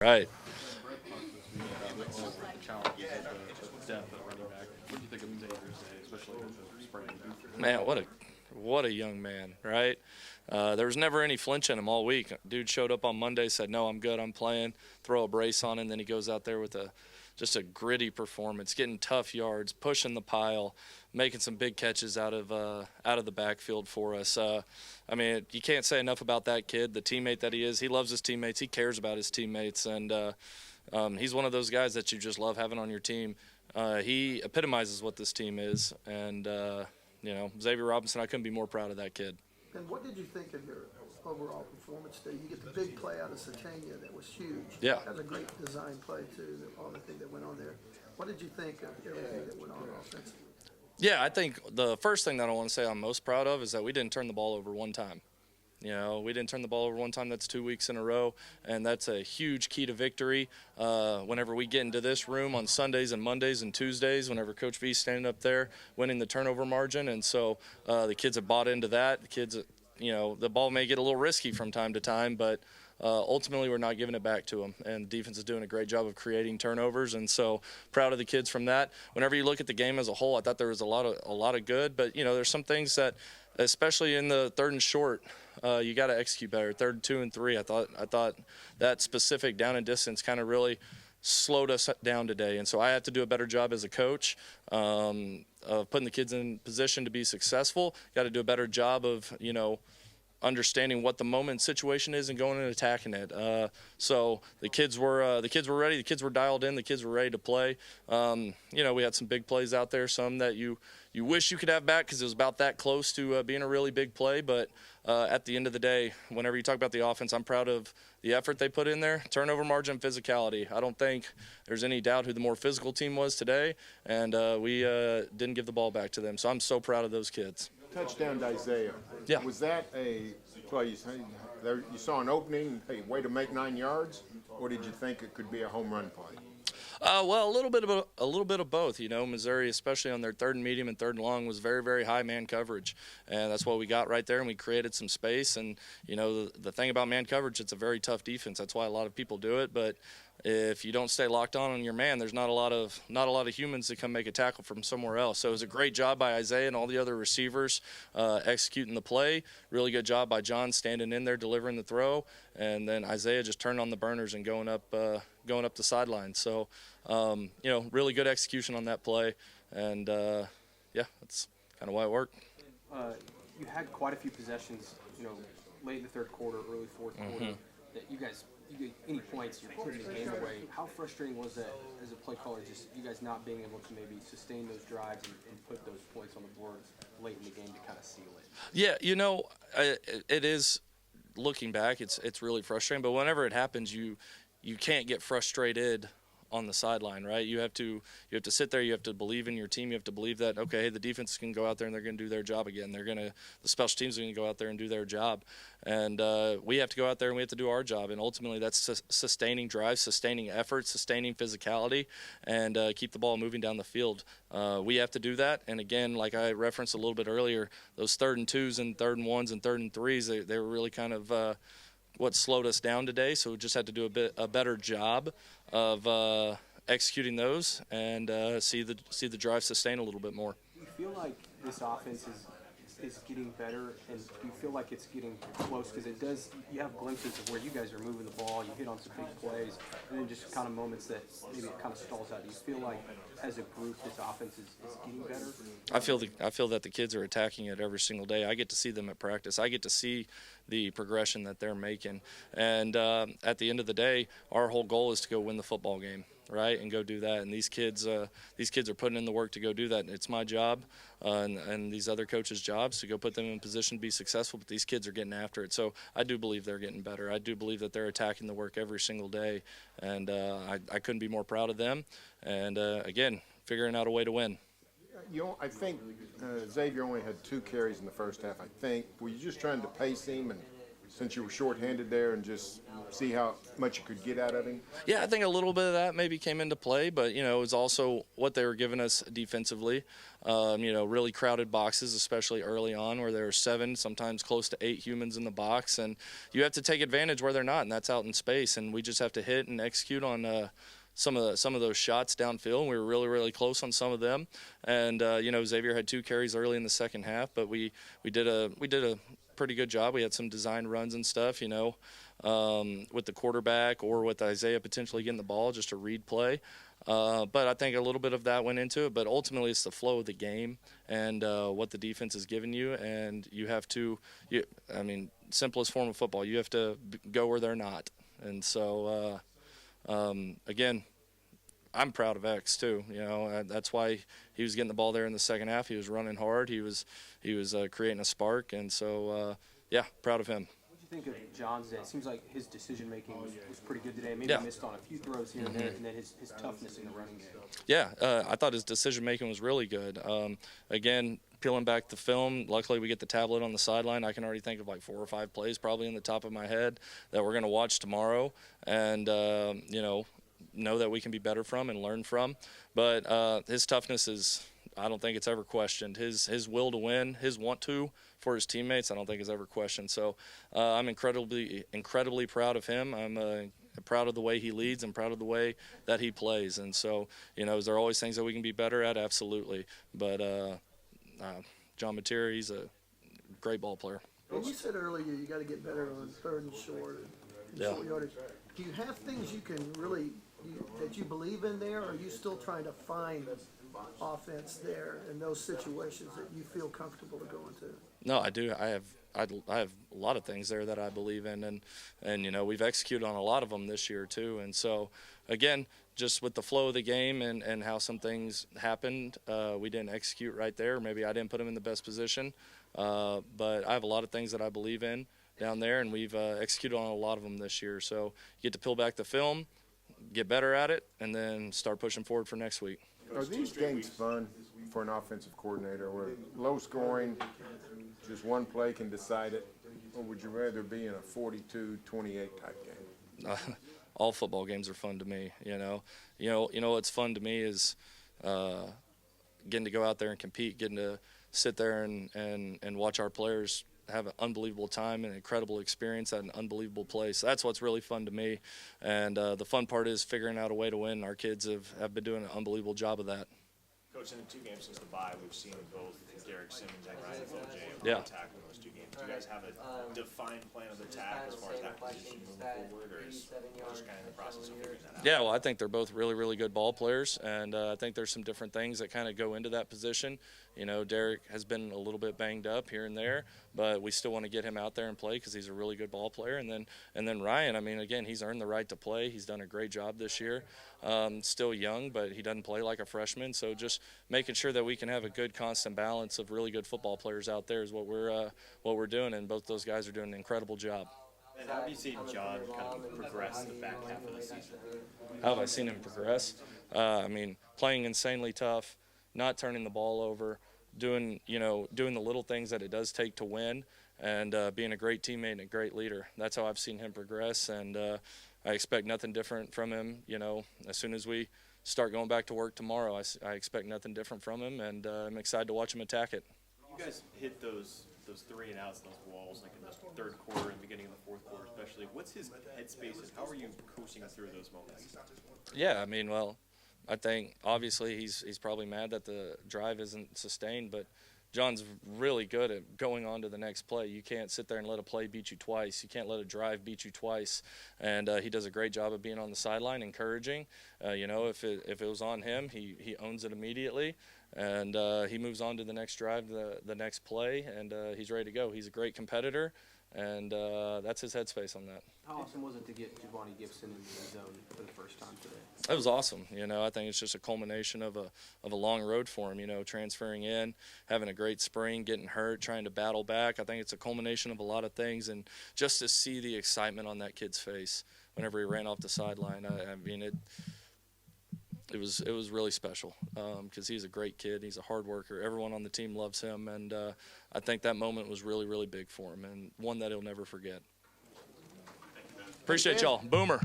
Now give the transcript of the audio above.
Right. Man, what a young man, right? There was never any flinch in him all week. Dude showed up on Monday, said, "No, I'm good. I'm playing." Throw a brace on him, then he goes out there with just a gritty performance, getting tough yards, pushing the pile, making some big catches out of the backfield for us. I mean, you can't say enough about that kid, the teammate that he is. He loves his teammates. He cares about his teammates, and he's one of those guys that you just love having on your team. He epitomizes what this team is, and Xavier Robinson, I couldn't be more proud of that kid. And what did you think of your overall performance today? You get the big play out of Satania that was huge. Yeah. That was a great design play, too, all the things that went on there. What did you think of everything that went on offensively? Yeah, I think the first thing that I want to say I'm most proud of is that we didn't turn the ball over one time. We didn't turn the ball over one time. That's 2 weeks in a row, and that's a huge key to victory. Whenever we get into this room on Sundays and Mondays and Tuesdays, whenever Coach V's standing up there winning the turnover margin, and so the kids have bought into that. The kids, the ball may get a little risky from time to time, but ultimately we're not giving it back to them, and the defense is doing a great job of creating turnovers, and so proud of the kids from that. Whenever you look at the game as a whole, I thought there was a lot of good, but there's some things that, especially in the third and short, you got to execute better. Third, 2, and 3. I thought that specific down and distance kind of really slowed us down today, and so I have to do a better job as a coach of putting the kids in position to be successful. Got to do a better job of understanding what the moment situation is and going and attacking it. So the kids were ready. The kids were dialed in. The kids were ready to play. We had some big plays out there, some that you wish you could have back because it was about that close to being a really big play. But at the end of the day, whenever you talk about the offense, I'm proud of the effort they put in there. Turnover margin, physicality. I don't think there's any doubt who the more physical team was today, and we didn't give the ball back to them. So I'm so proud of those kids. Touchdown to Isaiah. Yeah. Was that a play you saw an opening, hey, way to make 9 yards, or did you think it could be a home run play? Well, a little bit of both. Missouri, especially on their third and medium and third and long, was very, very high man coverage, and that's what we got right there. And we created some space. And the thing about man coverage, it's a very tough defense. That's why a lot of people do it. But if you don't stay locked on your man, there's not a lot of humans that come make a tackle from somewhere else. So it was a great job by Isaiah and all the other receivers executing the play. Really good job by John standing in there delivering the throw, and then Isaiah just turned on the burners and going up the sideline. So really good execution on that play, and that's kind of why it worked. You had quite a few possessions, late in the third quarter, early fourth quarter, that you get any points, you're putting the game away. How frustrating was that as a play caller, just you guys not being able to maybe sustain those drives and put those points on the board late in the game to kind of seal it? Yeah, it is. Looking back, it's really frustrating. But whenever it happens, you can't get frustrated on the sideline, right? You have to sit there. You have to believe in your team. You have to believe that, okay, the defense can go out there and they're going to do their job again. The special teams are going to go out there and do their job, and we have to go out there and we have to do our job. And ultimately, that's sustaining drives, sustaining effort, sustaining physicality, and keep the ball moving down the field. We have to do that. And again, like I referenced a little bit earlier, those 3rd and 2s and 3rd and 1s and 3rd and 3s, they were really kind of what slowed us down today. So we just had to do a better job of executing those and see the drive sustain a little bit more. Do you feel like this offense is getting better, and do you feel like it's getting close? Because it does. You have glimpses of where you guys are moving the ball. You hit on some big plays, and then just kind of moments that maybe it kind of stalls out. Do you feel like as a group this offense is getting better? I feel that the kids are attacking it every single day. I get to see them at practice. I get to see the progression that they're making, and at the end of the day, our whole goal is to go win the football game, right, and go do that. And these kids are putting in the work to go do that. It's my job and these other coaches' jobs to go put them in position to be successful, but these kids are getting after it. So I do believe they're getting better. I do believe that they're attacking the work every single day, and I couldn't be more proud of them. And again, figuring out a way to win. I think Xavier only had 2 carries in the first half, I think. Were you just trying to pace him and since you were shorthanded there and just see how much you could get out of him? Yeah, I think a little bit of that maybe came into play, but it was also what they were giving us defensively. Really crowded boxes, especially early on, where there are 7, sometimes close to 8 humans in the box, and you have to take advantage where they're not, and that's out in space. And we just have to hit and execute on some of those shots downfield. We were really, really close on some of them, and Xavier had 2 carries early in the second half, but we did a pretty good job. We had some design runs and stuff, with the quarterback or with Isaiah potentially getting the ball, just a read play. But I think a little bit of that went into it. But ultimately, it's the flow of the game and what the defense is giving you. And you have to, simplest form of football, you have to go where they're not. And so, again, I'm proud of X too. That's why he was getting the ball there in the second half. He was running hard. He was creating a spark. And so, proud of him. What do you think of John's day? It seems like his decision making was pretty good today. Maybe he missed on a few throws here and there, and then his toughness in the running game. Yeah, I thought his decision making was really good. Again, peeling back the film, luckily we get the tablet on the sideline. I can already think of like 4 or 5 plays probably in the top of my head that we're going to watch tomorrow, and know that we can be better from and learn from. But his toughness is, I don't think it's ever questioned. His will to win, his want to for his teammates, I don't think is ever questioned. So I'm incredibly proud of him. I'm proud of the way he leads and proud of the way that he plays. And so, is there always things that we can be better at? Absolutely. But John Mateer, he's a great ball player. And you said earlier you got to get better on 3rd and short and short yardage. Do you have things you can really that you believe in there, or are you still trying to find offense there in those situations that you feel comfortable to go into? No, I do. I have a lot of things there that I believe in, and we've executed on a lot of them this year too. And so, again, just with the flow of the game and how some things happened, we didn't execute right there. Maybe I didn't put them in the best position, but I have a lot of things that I believe in down there, and we've executed on a lot of them this year. So you get to peel back the film, get better at it, and then start pushing forward for next week. Are these games fun for an offensive coordinator, where low scoring, just one play can decide it, or would you rather be in a 42-28 type game? All football games are fun to me. What's fun to me is getting to go out there and compete, getting to sit there and watch our players have an unbelievable time and incredible experience at an unbelievable place. That's what's really fun to me. And the fun part is figuring out a way to win. Our kids have been doing an unbelievable job of that. Coach, in the 2 games since the bye, we've seen both Derek Simmons and Ryan Foje attack in those 2 games. Do you guys have a defined plan of attack as far as that position moving forward, or is it just kind of in the process of figuring that out? Yeah, well, I think they're both really, really good ball players, and I think there's some different things that kind of go into that position. Derek has been a little bit banged up here and there, but we still want to get him out there and play because he's a really good ball player. And then Ryan, again, he's earned the right to play. He's done a great job this year. Still young, but he doesn't play like a freshman. So just making sure that we can have a good, constant balance of really good football players out there is what we're doing, and both those guys are doing an incredible job. And how have you seen John kind of progress in the back half of the season? How have I seen him progress? Playing insanely tough, not turning the ball over, doing the little things that it does take to win, and being a great teammate and a great leader. That's how I've seen him progress, and I expect nothing different from him. As soon as we start going back to work tomorrow, I expect nothing different from him, and I'm excited to watch him attack it. You guys hit those 3 and outs, those walls, like in the 3rd quarter and beginning of the 4th quarter especially. What's his headspace, and how are you coaching through those moments? Yeah, I think obviously he's probably mad that the drive isn't sustained, but John's really good at going on to the next play. You can't sit there and let a play beat you twice. You can't let a drive beat you twice. And he does a great job of being on the sideline, encouraging. If it was on him, he owns it immediately. And he moves on to the next drive, the next play, and he's ready to go. He's a great competitor, and that's his headspace on that. How awesome was it to get Javonte Gibson into the zone for the first time today? It was awesome. I think it's just a culmination of a long road for him, transferring in, having a great spring, getting hurt, trying to battle back. I think it's a culmination of a lot of things, and just to see the excitement on that kid's face whenever he ran off the sideline, it was really special because he's a great kid. He's a hard worker. Everyone on the team loves him, and I think that moment was really, really big for him, and one that he'll never forget. Appreciate y'all. Boomer.